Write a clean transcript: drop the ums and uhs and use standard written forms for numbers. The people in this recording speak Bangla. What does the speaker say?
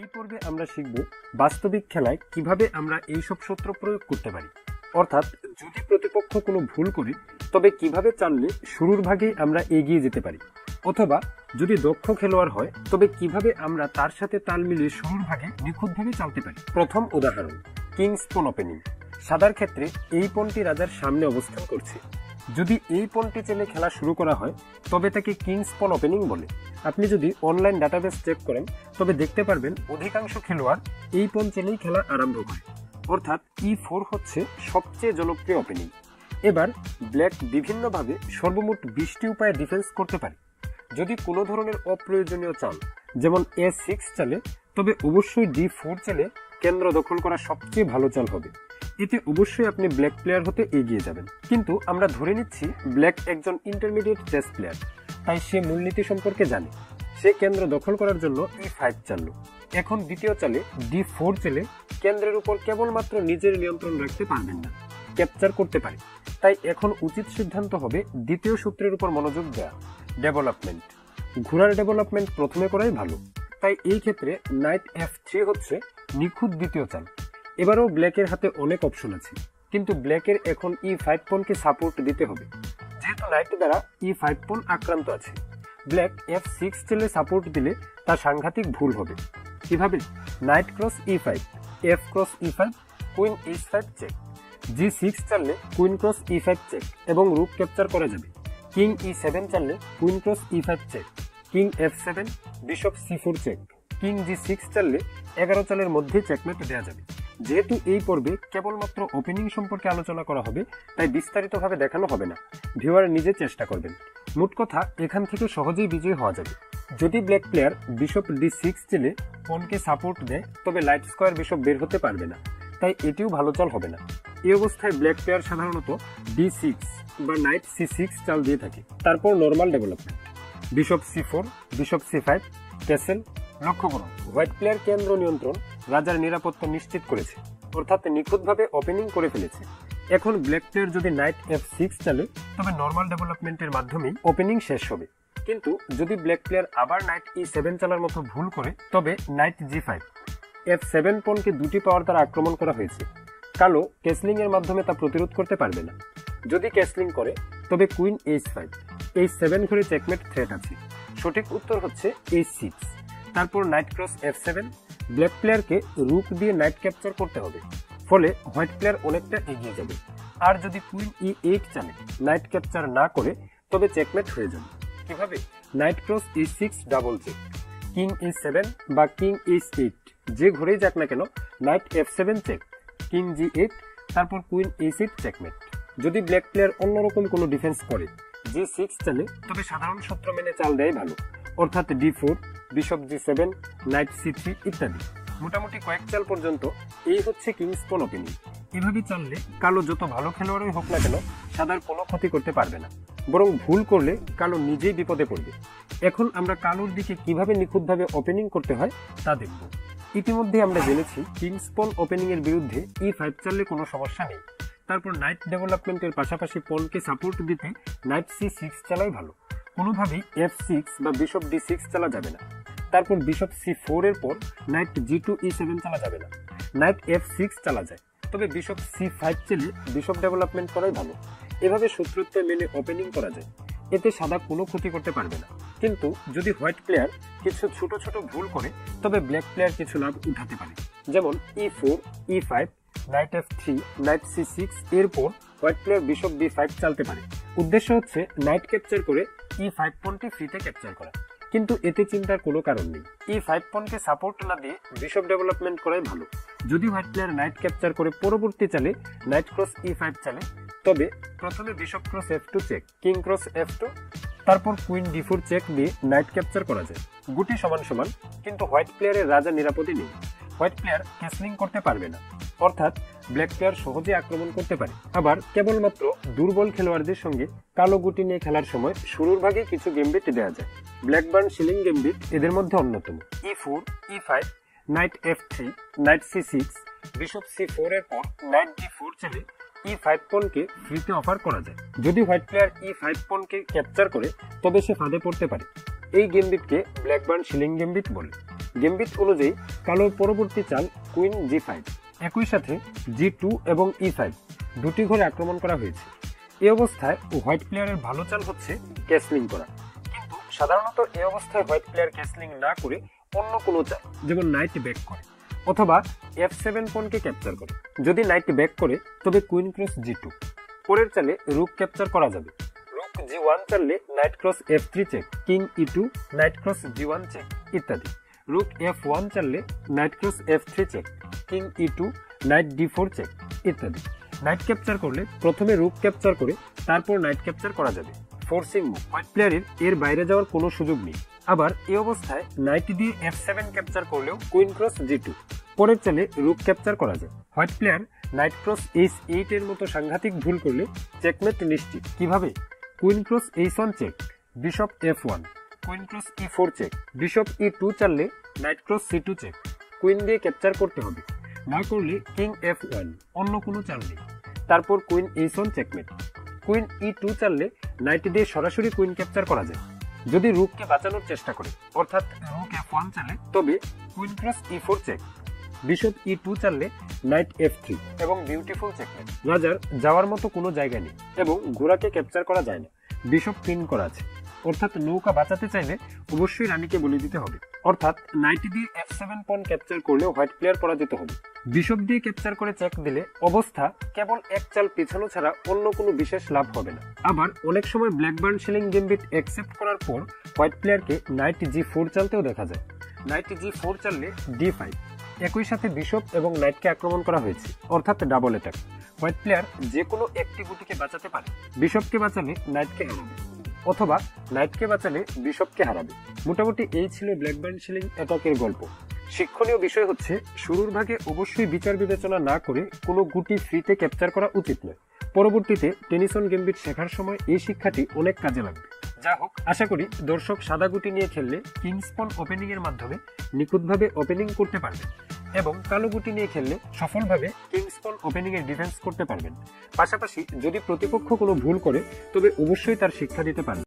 এই পর্বে আমরা শিখব বাস্তবিক খেলায় কিভাবে আমরা এইসব সূত্র প্রয়োগ করতে পারি। অর্থাৎ যদি প্রতিপক্ষ কোনো ভুল করে তবে কিভাবে চাললে শুরুর ভাগেই আমরা এগিয়ে যেতে পারি, অথবা যদি দক্ষ খেলোয়াড় হয় তবে কিভাবে আমরা তার সাথে তাল মিলিয়ে শুরুর ভাগে নিখুঁতভাবে চালতে পারি। প্রথম উদাহরণ, কিংস পন ওপেনিং। সাদার ক্ষেত্রে এই পনটি রাজার সামনে অবস্থান করছে। যদি এই পনটি চেলে খেলা শুরু করা হয় তবে তাকে কিংস পন ওপেনিং বলে। আপনি যদি অনলাইন ডাটাবেস চেক করেন তবে দেখতে পারবেন অধিকাংশ খেলোয়াড় এই পন চেলেই খেলা আরম্ভ করে, অর্থাৎ E4 হচ্ছে সবচেয়ে জনপ্রিয় ওপেনিং। এবার ব্ল্যাক বিভিন্নভাবে সর্বমোট 20টি উপায়ে ডিফেন্স করতে পারে। যদি কোনো ধরনের অপ্রয়োজনীয় চাল যেমন A6 চালে তবে অবশ্যই D4 চালে কেন্দ্র দখল করা সবচেয়ে ভালো চাল হবে। এতে অবশ্যই আপনি ব্ল্যাক প্লেয়ার হতে এগিয়ে যাবেন। কিন্তু আমরা ধরে নিচ্ছি ব্ল্যাক একজন ইন্টারমিডিয়েট চেস প্লেয়ার, তাই সে মূলনীতি সম্পর্কে জানে। সে কেন্দ্র দখল করার জন্য E5 চালল। এখন দ্বিতীয় চালে D4 চালে কেন্দ্রের উপর কেবলমাত্র নিজের নিয়ন্ত্রণ রাখতে পারবেন না, ক্যাপচার করতে পারে। তাই এখন উচিত সিদ্ধান্ত হবে দ্বিতীয় সূত্রের উপর মনোযোগ দেওয়া, ডেভেলপমেন্ট। ঘোড়ার ডেভেলপমেন্ট প্রথমে করাই ভালো। তাই এই ক্ষেত্রে নাইট F3 হচ্ছে নিখুঁত দ্বিতীয় চাল। এবারেও ব্ল্যাকের হাতে অনেক অপশন আছে, কিন্তু ব্ল্যাকের এখন E5 পনকে সাপোর্ট দিতে হবে, যেহেতু নাইট দ্বারা E5 পন আক্রান্ত আছে। ব্ল্যাক F6 চেলে সাপোর্ট দিলে তা সাংঘাতিক ভুল হবে। কিভাবে? Knight cross E5, F cross E5, queen H5 check. G6 চাললে কুইন ক্রস E5 চেক এবং রুক ক্যাপচার করা যাবে। কিং E7 চাললে queen cross E5 check, king F7, bishop C4 check. King G6 চাললে 11 চালের মধ্যে চেকমেট দেওয়া যাবে। যেহেতু এই পর্বে কেবলমাত্র ওপেনিং সম্পর্কে আলোচনা করা হবে, তাই বিস্তারিতভাবে দেখানো হবে না। ভিউয়ার নিজে চেষ্টা করবেন। মোট কথা, এখান থেকে সহজেই বিজয়ী হওয়া যাবে। যদি ব্ল্যাক প্লেয়ার বিশপ D6 চেলে পনকে সাপোর্ট দেয় তবে লাইট স্কোয়ার বিশপ বের হতে পারবে না, তাই এটিও ভালো চাল হবে না। এই অবস্থায় ব্ল্যাক প্লেয়ার সাধারণত D6 বা নাইট C6 চাল দিয়ে থাকে। তারপর normal development, bishop C4, bishop C5, castle. লক্ষ্য করুন, হোয়াইট প্লেয়ার কেন্দ্র নিয়ন্ত্রণ, রাজার নিরাপত্তা নিশ্চিত করেছে, অর্থাৎ নিখুঁতভাবে ওপেনিং করে ফেলেছে। এখন ব্ল্যাক প্লেয়ার যদি নাইট F6 চালে তবে নর্মাল ডেভেলপমেন্টের মাধ্যমেই ওপেনিং শেষ হবে। কিন্তু যদি ব্ল্যাক প্লেয়ার আবার নাইট E7 চালার মতো ভুল করে তবে নাইট G5, F7 পনকে দুটি পাওয়ার দ্বারা আক্রমণ করা হয়েছে। কালো ক্যাসলিং এর মাধ্যমে তা প্রতিরোধ করতে পারবে না। যদি ক্যাসলিং করে তবে কুইন H5, H7 ঘরে চেকমেট থ্রেট আছে। সঠিক উত্তর হচ্ছে H6। তারপর নাইট ক্রস F7। ব্ল্যাক প্লেয়ারকে রুক দিয়ে নাইট ক্যাপচার করতে হবে, ফলে হোয়াইট প্লেয়ার অনেকটা এগিয়ে যাবে। আর যদি কুইন E8 চালে নাইট ক্যাপচার না করে তবে চেকমেট হয়ে যাবে। কিভাবে? Knight cross E6 double check, king E7 বা কিং H8 যে ঘরেই যাক না কেন night F7 check, king G8, তারপর কুইন E6 চেকমেট। যদি ব্ল্যাক প্লেয়ার অন্যরকম কোনো ডিফেন্স করে G6 চালে তবে সাধারণ সূত্র মেনে চাল দেয় ভালো, অর্থাৎ D4, bishop G7, night C3 ইত্যাদি। মোটামুটি কয়েক চাল পর্যন্ত এই হচ্ছে কিংস পন ওপেনিং। এভাবে চাললে কালো যত ভালো খেলোয়াড়ই হোক না কেন সাদার কোনো ক্ষতি করতে পারবে না, বরং ভুল করলে কালো নিজেই বিপদে পড়বে। এখন আমরা কালোর দিকে কিভাবে নিখুঁতভাবে ওপেনিং করতে হয় তা দেখব। ইতিমধ্যে আমরা জেনেছি কিংস পন ওপেনিং এর বিরুদ্ধে E5 চাললে কোনো সমস্যা নেই। তারপর নাইট ডেভেলপমেন্টের পাশাপাশি পনকে সাপোর্ট দিতে নাইট C6 চালাই ভালো। কোনোভাবেই F6 বা বিশপ D6 চালা যাবে না। তারপর বিশপ C4 এর পর নাইট G2 E7 চালা যাবে না। নাইট F6 চালা যায়, তবে বিশপ C5 চেলে বিশপ ডেভেলপমেন্ট করাই ভালো। এভাবে সূত্রত্ব মেনে ওপেনিং করা যায়। এতে সাদা কোনো ক্ষতি করতে পারবে না। কিন্তু যদি হোয়াইট প্লেয়ার কিছু ছোট ছোট ভুল করে তবে ব্ল্যাক প্লেয়ার কিছু লাভ উঠাতে পারে। যেমন E4, E5, night F3, night C6 এরপর হোয়াইট প্লেয়ার বিশপ B5 চালতে পারে। উদ্দেশ্য হচ্ছে নাইট ক্যাপচার করে E5 পনটি ফ্রিতে ক্যাপচার করা। কিন্তু এতে চিন্তার কোনো কারণ নেই। E5 পনকে সাপোর্ট না দিয়ে বিশপ ডেভেলপমেন্ট করাই ভালো। যদি হোয়াইট প্লেয়ার নাইট ক্যাপচার করে পরবর্তী চালে নাইট ক্রস E5 চালে তবে প্রথমে bishop cross F2 check, king cross F2, তারপর কুইন D4 চেক দিয়ে নাইট ক্যাপচার করা যায়। গুটি সমান সমান, কিন্তু হোয়াইট প্লেয়ারের রাজা নিরাপদে নেই। হোয়াইট প্লেয়ার ক্যাসলিং করতে পারবে না, অর্থাৎ ব্ল্যাক প্লেয়ার সহজে আক্রমণ করতে পারে। আবার কেবলমাত্র দুর্বল খেলোয়াড়দের সঙ্গে কালো গুটি নিয়ে খেলার সময় শুরুর ভাগে কিছু গেমবিট দেওয়া যায়। ব্ল্যাকবার্ন শিলিং গেমবিট এদের মধ্যে অন্যতম। E4, E5, night F3, night C6, bishop C4 এর পর নাইট D4 চলে E5 পনকে ফ্রিতে অফার করা যায়। যদি হোয়াইট প্লেয়ার E5 পনকে ক্যাপচার করে তবে সে ফাঁদে পড়তে পারে। এই গেমবিটকে ব্ল্যাকবার্ন শিলিং গেমবিট বলে। গেমবিট অনুযায়ী কালোর পরবর্তী চাল কুইন জি5, একই সাথে জি2 এবং ই5 দুটি ঘরে আক্রমণ করা হয়েছে। এই অবস্থায় হোয়াইট প্লেয়ারের ভালো চাল হচ্ছে ক্যাসলিং করা, কিন্তু সাধারণত এই অবস্থায় হোয়াইট প্লেয়ার ক্যাসলিং না করে অন্য কোনো চাল যেমন নাইট ব্যাক করে অথবা f7 পনকে ক্যাপচার করে। যদি নাইট ব্যাক করে তবে কুইন ক্রস জি2, পরের চালে রুক ক্যাপচার করা যাবে। রুক জি1 চাললে knight cross f3 check, king E two, knight cross G one check ইত্যাদি। রুক f1 চাললে knight cross f3 check, king E two, knight d4 check ইত্যাদি। নাইট ক্যাপচার করলে প্রথমে রুক ক্যাপচার করে তারপর নাইট ক্যাপচার করা যাবে। ফোর্সিং মুভ, হোয়াইট প্লেয়ারের এর বাইরে যাওয়ার কোনো সুযোগ নেই। আবার এই অবস্থায় নাইট দিয়ে f7 ক্যাপচার করলেও কুইন ক্রস জি2, পরের চালে রুক ক্যাপচার করা যায়। White player night cross h8 এর মতো সাংঘাতিক ভুল করলে চেকমেট নিশ্চিত। কিভাবে? Queen cross h1 check, bishop f1, queen cross e4 check, bishop e2 চাললে knight cross c2 check, queen দিয়ে ক্যাপচার করতে হবে, না করলে কিং f1, অন্য কোনো চাল নেই। তারপর queen h1 checkmate. Queen e2 চাললে নাইট দিয়ে সরাসরি কুইন ক্যাপচার করা যায়। যদি রুককে বাঁচানোর চেষ্টা করে অর্থাৎ রুক f1 চালে তবে queen cross e4 check, bishop e2 চাললে নাইট f3 এবং বিউটিফুল চেকমেট। রাজার যাওয়ার মতো কোনো জায়গা নেই এবং ঘোড়াকে ক্যাপচার করা যায় না, বিশপ পিন করা আছে, অর্থাৎ নৌকা বাঁচাতে চাইলে অবশ্যই রানীকে বলি দিতে হবে। অর্থাৎ নাইট দিয়ে f7 পন ক্যাপচার করলেও হোয়াইট প্লেয়ার পরাজিত হবে। বিশপ দিয়ে ক্যাপচার করে চেক দিলে অবস্থা কেবল এক চাল পিছানো ছাড়া অন্য কোনো বিশেষ লাভ হবে না। আবার অনেক সময় ব্ল্যাকবার্ন শিলিং গেমবিট অ্যাকসেপ্ট করার পর হোয়াইট প্লেয়ারকে নাইট জি4 চালতেও দেখা যায়। নাইট জি4 চাললে d5, একই সাথে বিশপ এবং নাইটকে আক্রমণ করা হয়েছে, অর্থাৎ ডাবল অ্যাটাক। হোয়াইট প্লেয়ার যে কোনো একটি গুটিকে বাঁচাতে পারে। বিশপকে বাঁচালে নাইটকে হারাবে অথবা নাইটকে বাঁচালে বিশপকে হারাবে। মোটামুটি এই ছিল ব্ল্যাকবার্ন শিলিং অ্যাটাকের গল্প। শিক্ষণীয় বিষয় হচ্ছে শুরুর ভাগে অবশ্যই বিচার বিবেচনা না করে কোনো গুটি ফ্রিতে ক্যাপচার করা উচিত নয়। পরবর্তীতে টেনিসন গেমবিট শেখার সময় এই শিক্ষাটি অনেক কাজে লাগবে। যা হোক, আশা করি দর্শক সাদা গুটি নিয়ে খেললে কিংস পন ওপেনিং এর মাধ্যমে নিখুঁতভাবে ওপেনিং করতে পারবেন এবং কালো গুটি নিয়ে খেললে সফলভাবে কিংস পন ওপেনিং এর ডিফেন্স করতে পারবেন। পাশাপাশি যদি প্রতিপক্ষ কোনো ভুল করে তবে অবশ্যই তার শিক্ষা দিতে পারবেন।